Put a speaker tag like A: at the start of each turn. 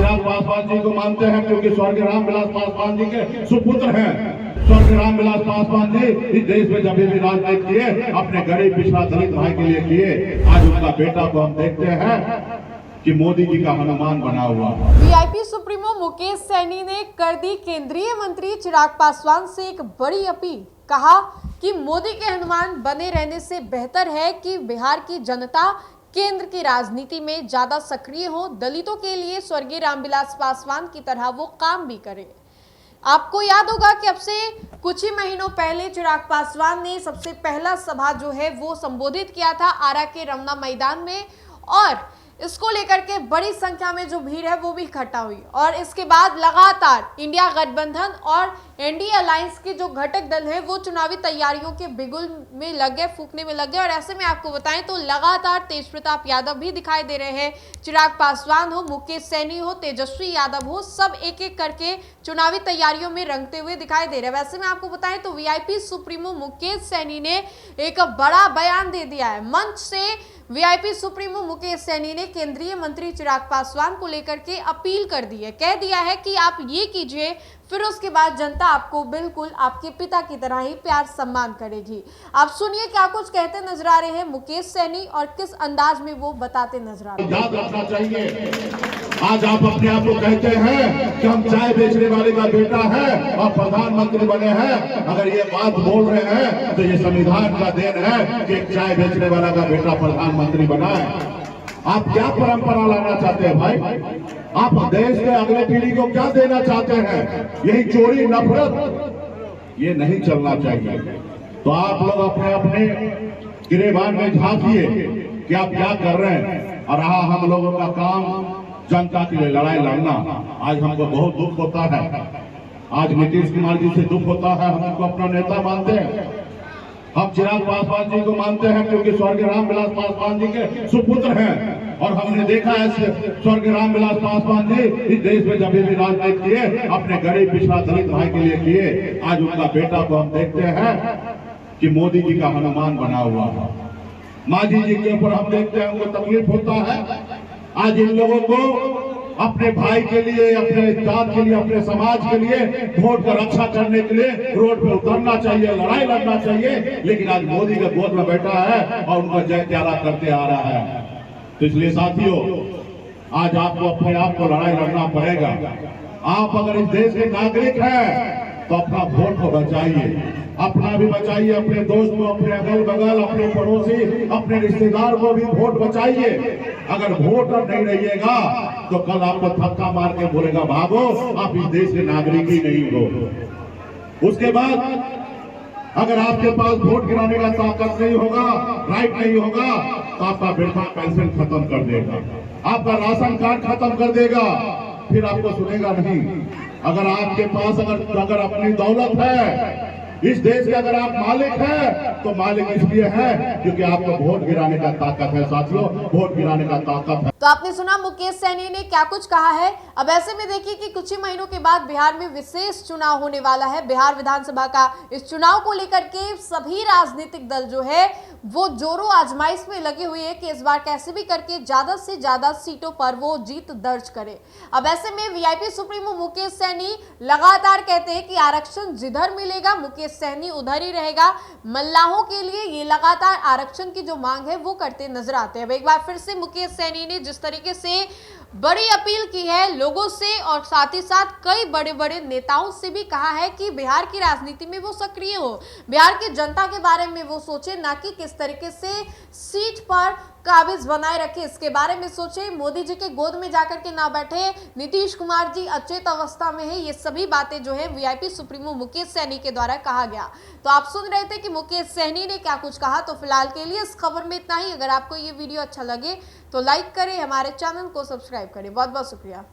A: चिराग पासवान जी को मानते हैं क्योंकि स्वर्गीय रामविलास पासवान जी के सुपुत्र हैं। स्वर्गीय रामविलास पासवान जी इस देश में जब भी राजनीति किए अपने गरीब पिछड़ा दलित भाई के लिए किए। आज उनका बेटा को हम देखते हैं कि मोदी जी का हनुमान बना हुआ।
B: वीआईपी सुप्रीमो मुकेश सैनी ने कर दी केंद्रीय मंत्री चिराग पासवान से एक बड़ी अपील। कहा कि मोदी के हनुमान बने रहने से बेहतर है कि बिहार की जनता केंद्र की राजनीति में ज्यादा सक्रिय हो, दलितों के लिए स्वर्गीय रामविलास पासवान की तरह वो काम भी करे। आपको याद होगा कि अब से कुछ ही महीनों पहले चिराग पासवान ने सबसे पहला सभा जो है वो संबोधित किया था आरा के रमना मैदान में, और इसको लेकर के बड़ी संख्या में जो भीड़ है वो भी इकट्ठा हुई। और इसके बाद लगातार इंडिया गठबंधन और एनडीए अलायंस के जो घटक दल हैं वो चुनावी तैयारियों के बिगुल में लग गए, फूकने में लग गए। और ऐसे में आपको बताएं तो लगातार तेज प्रताप यादव भी दिखाई दे रहे हैं। चिराग पासवान हो, मुकेश सैनी हो, तेजस्वी यादव हो, सब एक एक करके चुनावी तैयारियों में रंगते हुए दिखाई दे रहे हैं। वैसे में आपको बताएं तो वीआईपी सुप्रीमो मुकेश सैनी ने एक बड़ा बयान दे दिया है। मंच से वीआईपी सुप्रीमो मुकेश सैनी ने केंद्रीय मंत्री चिराग पासवान को लेकर के अपील कर दी है। कह दिया है कि आप ये कीजिए, फिर उसके बाद जनता आपको बिल्कुल आपके पिता की तरह ही प्यार सम्मान करेगी। आप सुनिए क्या कुछ कहते नजर आ रहे हैं मुकेश सैनी और किस अंदाज में वो बताते नजर आ रहे हैं।
A: याद रखना चाहिए, आज आप अपने आप को कहते हैं कि हम चाय बेचने वाले का बेटा है और प्रधानमंत्री बने हैं। अगर ये बात बोल रहे हैं तो ये संविधान का देन है कि एक चाय बेचने वाला का बेटा प्रधानमंत्री बना है। आप क्या परंपरा लाना चाहते हैं भाई? आप देश के अगले पीढ़ी को क्या देना चाहते हैं? यही चोरी, नफरत, ये नहीं चलना चाहिए। तो आप लोग अपने अपने गिरेबान में झांकिए कि आप क्या कर रहे हैं। और रहा हम लोगों का काम जनता के लिए लड़ाई लड़ना। आज हमको बहुत दुख होता है, आज नीतीश कुमार जी से दुख होता है। हम उनको अपना नेता मानते हैं, हम चिराग पासवान जी को मानते हैं क्योंकि स्वर्गीय रामविलास पासवान जी के सुपुत्र हैं। और हमने देखा है स्वर्गीय रामविलास पासवान जी इस देश में जब भी राजनीति किए अपने गरीब पिछड़ा दलित भाई के लिए किए। आज उनका बेटा को हम देखते हैं कि मोदी जी का हनुमान बना हुआ है। मांझी जी के ऊपर हम देखते हैं उनको तकलीफ होता है। आज इन लोगों को अपने भाई के लिए, अपने जात के लिए, अपने समाज के लिए, वोट का रक्षा करने के लिए रोड पे उतरना चाहिए, लड़ाई लड़ना चाहिए। लेकिन आज मोदी के गोद में बैठा है और उनका जय त्यारा करते आ रहा है। तो इसलिए साथियों, आज आपको अपने आप को लड़ाई लड़ना पड़ेगा। आप अगर इस देश के नागरिक हैं तो अपना वोट को बचाइए, अपना भी बचाइए, अपने दोस्त को, अपने अगल बगल, अपने पड़ोसी, अपने रिश्तेदार को भी वोट बचाइए। अगर वोटर नहीं रहिएगा तो कल आपको धक्का मार के बोलेगा भागो, आप इस देश के नागरिक ही नहीं हो। उसके बाद अगर आपके पास वोट गिराने का ताकत नहीं होगा, राइट नहीं होगा, तो आपका वृद्धा पेंशन खत्म कर देगा, आपका राशन कार्ड खत्म कर देगा, फिर आपको सुनेगा नहीं। अगर आपके पास अगर अपनी दौलत है, इस देश के अगर आप मालिक हैं तो मालिक इसलिए है क्योंकि आपको वोट गिराने का ताकत है। साथियों, वोट गिराने का ताकत है।
B: तो आपने सुना मुकेश सैनी ने क्या कुछ कहा है। अब ऐसे में देखिए कि कुछ ही महीनों के बाद बिहार में विशेष चुनाव होने वाला है। बिहार विधानसभा का इस चुनाव को लेकर के सभी राजनीतिक दल जो है वो जोरों आजमाइश में लगे हुए हैं कि इस बार कैसे भी करके ज्यादा से ज्यादा सीटों पर वो जीत दर्ज करे। अब ऐसे में वीआईपी सुप्रीमो मुकेश सैनी लगातार कहते हैं कि आरक्षण जिधर मिलेगा मुकेश सैनी उधर ही रहेगा। मल्लाहों के लिए ये लगातार आरक्षण की जो मांग है वो करते नजर आते हैं। अब एक बार फिर से मुकेश सैनी ने जिस तरीके से बड़ी अपील की है लोगों से और साथ ही साथ कई बड़े बड़े नेताओं से भी कहा है कि बिहार की राजनीति में वो सक्रिय हो, बिहार की जनता के बारे में वो सोचे, ना कि किस तरीके से सीट पर काबिज बनाए रखे इसके बारे में सोचे। मोदी जी के गोद में जाकर के ना बैठे, नीतीश कुमार जी अचेत अवस्था में है, ये सभी बातें जो है वीआईपी सुप्रीमो मुकेश सैनी के द्वारा कहा गया। तो आप सुन रहे थे कि मुकेश सैनी ने क्या कुछ कहा। तो फिलहाल के लिए इस खबर में इतना ही। अगर आपको ये वीडियो अच्छा लगे तो लाइक करें, हमारे चैनल को सब्सक्राइब करें। बहुत बहुत शुक्रिया।